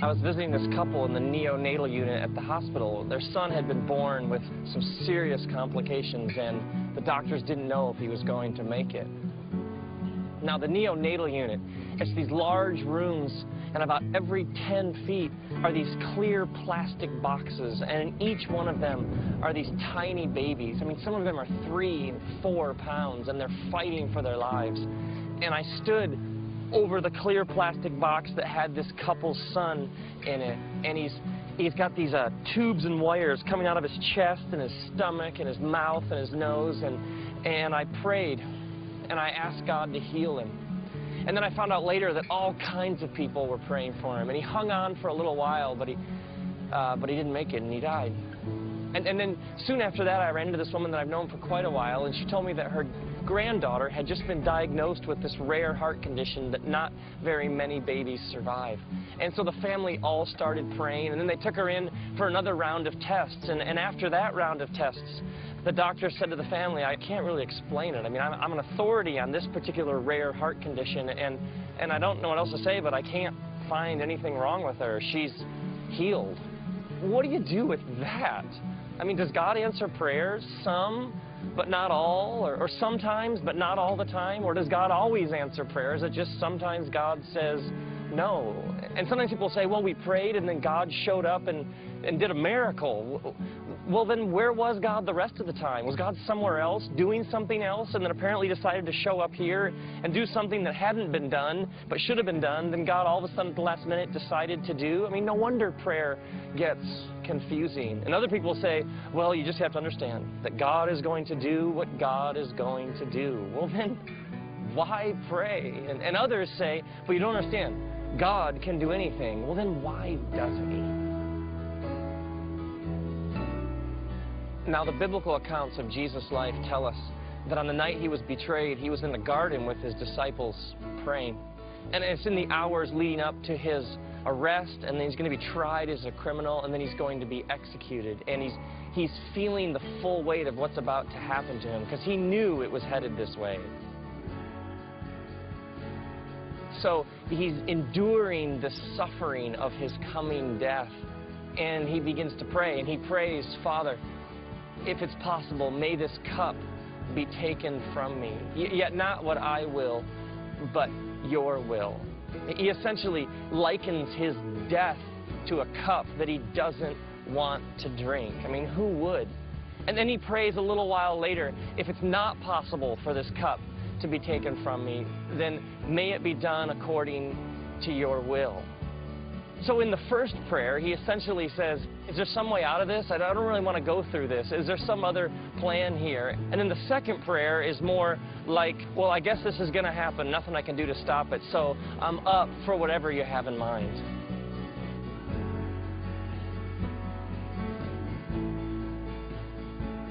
I was visiting this couple in the neonatal unit at the hospital. Their son had been born with some serious complications, and the doctors didn't know if he was going to make it. Now, the neonatal unit, it's these large rooms, and about every 10 feet are these clear plastic boxes, and in each one of them are these tiny babies. I mean, some of them are 3 and 4 pounds, and they're fighting for their lives. And I stood over the clear plastic box that had this couple's son in it, and he's got these tubes and wires coming out of his chest and his stomach and his mouth and his nose, and I prayed, and I asked God to heal him. And then I found out later that all kinds of people were praying for him, and he hung on for a little while, but he didn't make it, and he died. And then soon after that, I ran into this woman that I've known for quite a while, and she told me that her granddaughter had just been diagnosed with this rare heart condition that not very many babies survive. And so the family all started praying, and then they took her in for another round of tests. And after that round of tests, the doctor said to the family, I can't really explain it. I mean, I'm an authority on this particular rare heart condition, and I don't know what else to say, but I can't find anything wrong with her. She's healed. What do you do with that? I mean, does God answer prayers? Some, but not all, or sometimes, but not all the time? Or does God always answer prayers? It just sometimes God says no. And sometimes people say, well, we prayed and then God showed up and did a miracle. Well, then where was God the rest of the time? Was God somewhere else doing something else and then apparently decided to show up here and do something that hadn't been done but should have been done, then God all of a sudden at the last minute decided to do? I mean, no wonder prayer gets confusing. And other people say, well, you just have to understand that God is going to do what God is going to do. Well, then why pray? And others say, but you don't understand, God can do anything. Well, then why doesn't he? Now, the biblical accounts of Jesus' life tell us that on the night he was betrayed, he was in the garden with his disciples praying. And it's in the hours leading up to his arrest, and then he's going to be tried as a criminal, and then he's going to be executed. And he's feeling the full weight of what's about to happen to him because he knew it was headed this way. So he's enduring the suffering of his coming death, and he begins to pray, and he prays, Father, if it's possible, may this cup be taken from me. Yet not what I will, but your will. He essentially likens his death to a cup that he doesn't want to drink. I mean, who would? And then he prays a little while later, if it's not possible for this cup to be taken from me, then may it be done according to your will. So in the first prayer, he essentially says, is there some way out of this? I don't really want to go through this. Is there some other plan here? And then the second prayer is more like, well, I guess this is going to happen. Nothing I can do to stop it. So I'm up for whatever you have in mind.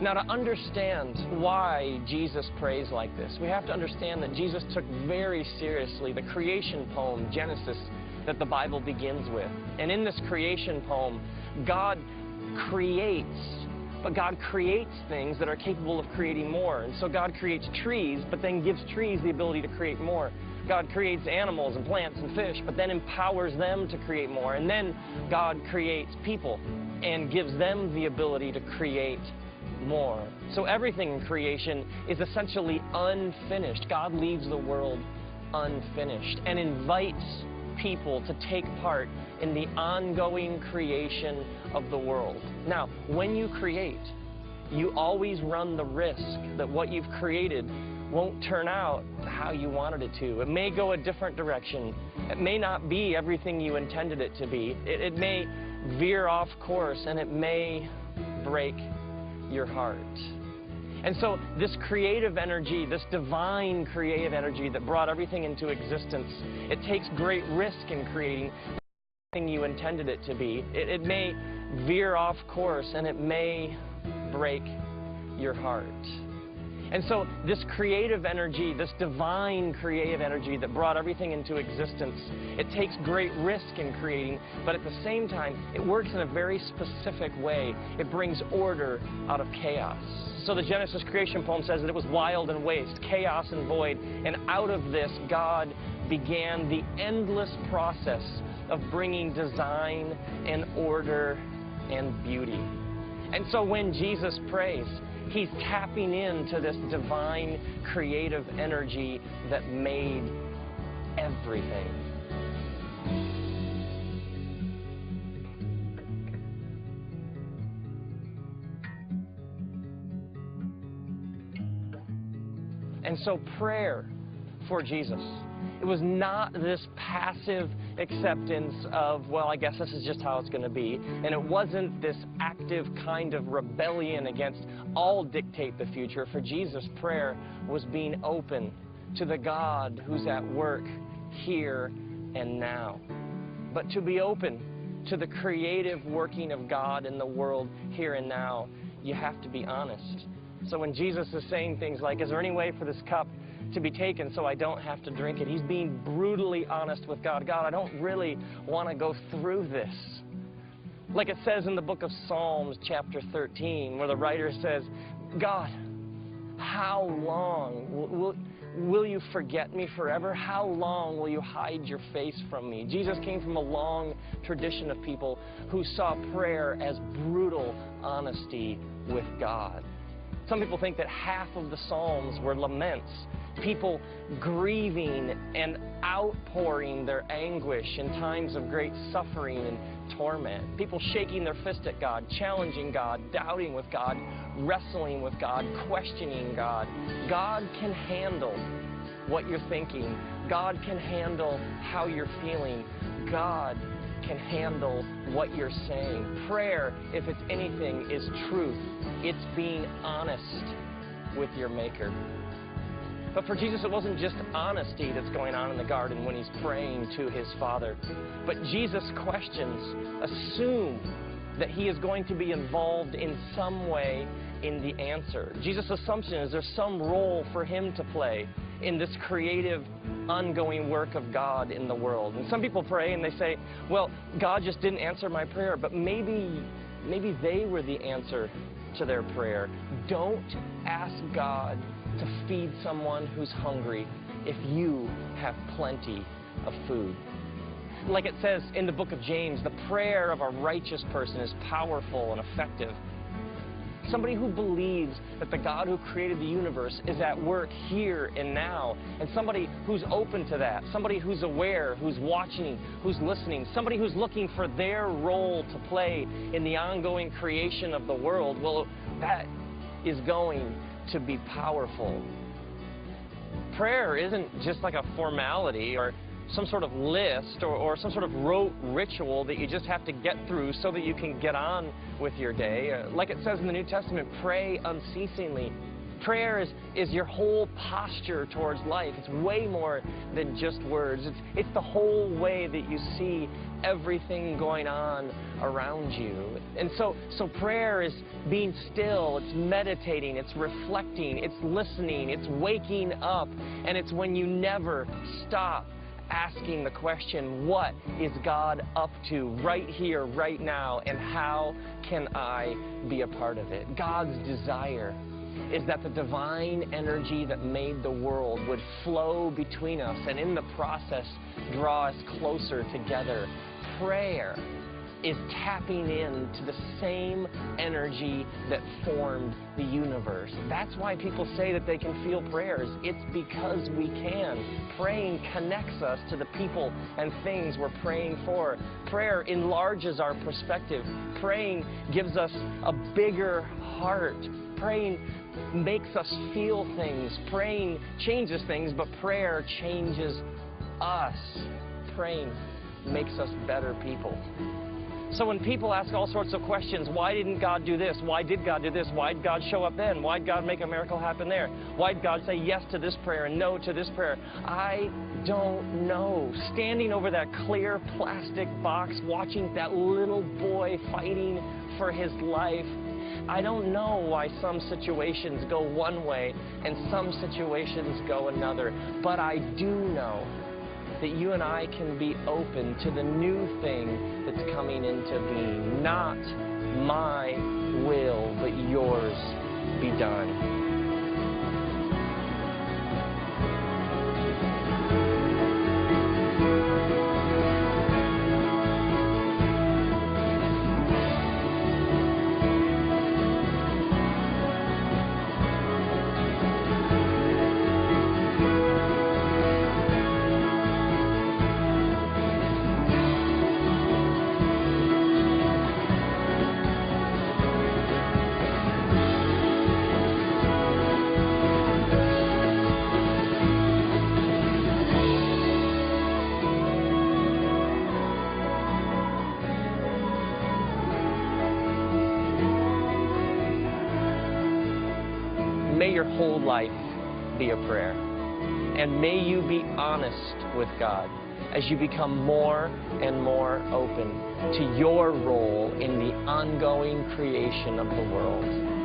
Now, to understand why Jesus prays like this, we have to understand that Jesus took very seriously the creation poem, Genesis, that the Bible begins with. And in this creation poem, God creates, but God creates things that are capable of creating more. And so God creates trees, but then gives trees the ability to create more. God creates animals and plants and fish, but then empowers them to create more. And then God creates people and gives them the ability to create more. So everything in creation is essentially unfinished. God leaves the world unfinished and invites people to take part in the ongoing creation of the world. Now, when you create, you always run the risk that what you've created won't turn out how you wanted it to. It may go a different direction. It may not be everything you intended it to be. It may veer off course, and it may break your heart. And so this creative energy, this divine creative energy that brought everything into existence, it takes great risk in creating everything you intended it to be. It may veer off course, and it may break your heart. And so this creative energy, this divine creative energy that brought everything into existence, it takes great risk in creating, but at the same time, it works in a very specific way. It brings order out of chaos. So the Genesis creation poem says that it was wild and waste, chaos and void, and out of this, God began the endless process of bringing design and order and beauty. And so when Jesus prays, he's tapping into this divine creative energy that made everything. And so prayer for Jesus, it was not this passive acceptance of, well, I guess this is just how it's going to be. And it wasn't this active kind of rebellion against all dictate the future. For Jesus, prayer was being open to the God who's at work here and now. But to be open to the creative working of God in the world here and now, you have to be honest. So when Jesus is saying things like, is there any way for this cup to be taken so I don't have to drink it? He's being brutally honest with God. God, I don't really want to go through this. Like it says in the book of Psalms, chapter 13, where the writer says, God, how long will you forget me forever? How long will you hide your face from me? Jesus came from a long tradition of people who saw prayer as brutal honesty with God. Some people think that half of the Psalms were laments, people grieving and outpouring their anguish in times of great suffering and torment, people shaking their fist at God, challenging God, doubting with God, wrestling with God, questioning God. God can handle what you're thinking. God can handle how you're feeling. God can handle what you're saying. Prayer, if it's anything, is truth. It's being honest with your Maker. But for Jesus, it wasn't just honesty that's going on in the garden when he's praying to his Father. But Jesus' questions assume that he is going to be involved in some way in the answer. Jesus' assumption is there's some role for him to play in this creative, ongoing work of God in the world. And some people pray and they say, well, God just didn't answer my prayer, but maybe they were the answer to their prayer. Don't ask God to feed someone who's hungry if you have plenty of food. Like it says in the book of James, the prayer of a righteous person is powerful and effective. Somebody who believes that the God who created the universe is at work here and now, and somebody who's open to that, somebody who's aware, who's watching, who's listening, somebody who's looking for their role to play in the ongoing creation of the world, well, that is going to be powerful. Prayer isn't just like a formality or some sort of list or some sort of rote ritual that you just have to get through so that you can get on with your day. Like it says in the New Testament, pray unceasingly. Prayer is your whole posture towards life. It's way more than just words. It's the whole way that you see everything going on around you. And so prayer is being still, it's meditating, it's reflecting, it's listening, it's waking up, and it's when you never stop asking the question, what is God up to right here, right now, and how can I be a part of it? God's desire is that the divine energy that made the world would flow between us and in the process draw us closer together. Prayer is tapping into the same energy that formed the universe. That's why people say that they can feel prayers. It's because we can. Praying connects us to the people and things we're praying for. Prayer enlarges our perspective. Praying gives us a bigger heart. Praying makes us feel things. Praying changes things, but prayer changes us. Praying makes us better people. So when people ask all sorts of questions, why didn't God do this? Why did God do this? Why did God show up then? Why did God make a miracle happen there? Why did God say yes to this prayer and no to this prayer? I don't know. Standing over that clear plastic box, watching that little boy fighting for his life, I don't know why some situations go one way and some situations go another. But I do know that you and I can be open to the new thing that's coming into being. Not my will, but yours be done. may your whole life be a prayer. And may you be honest with God as you become more and more open to your role in the ongoing creation of the world.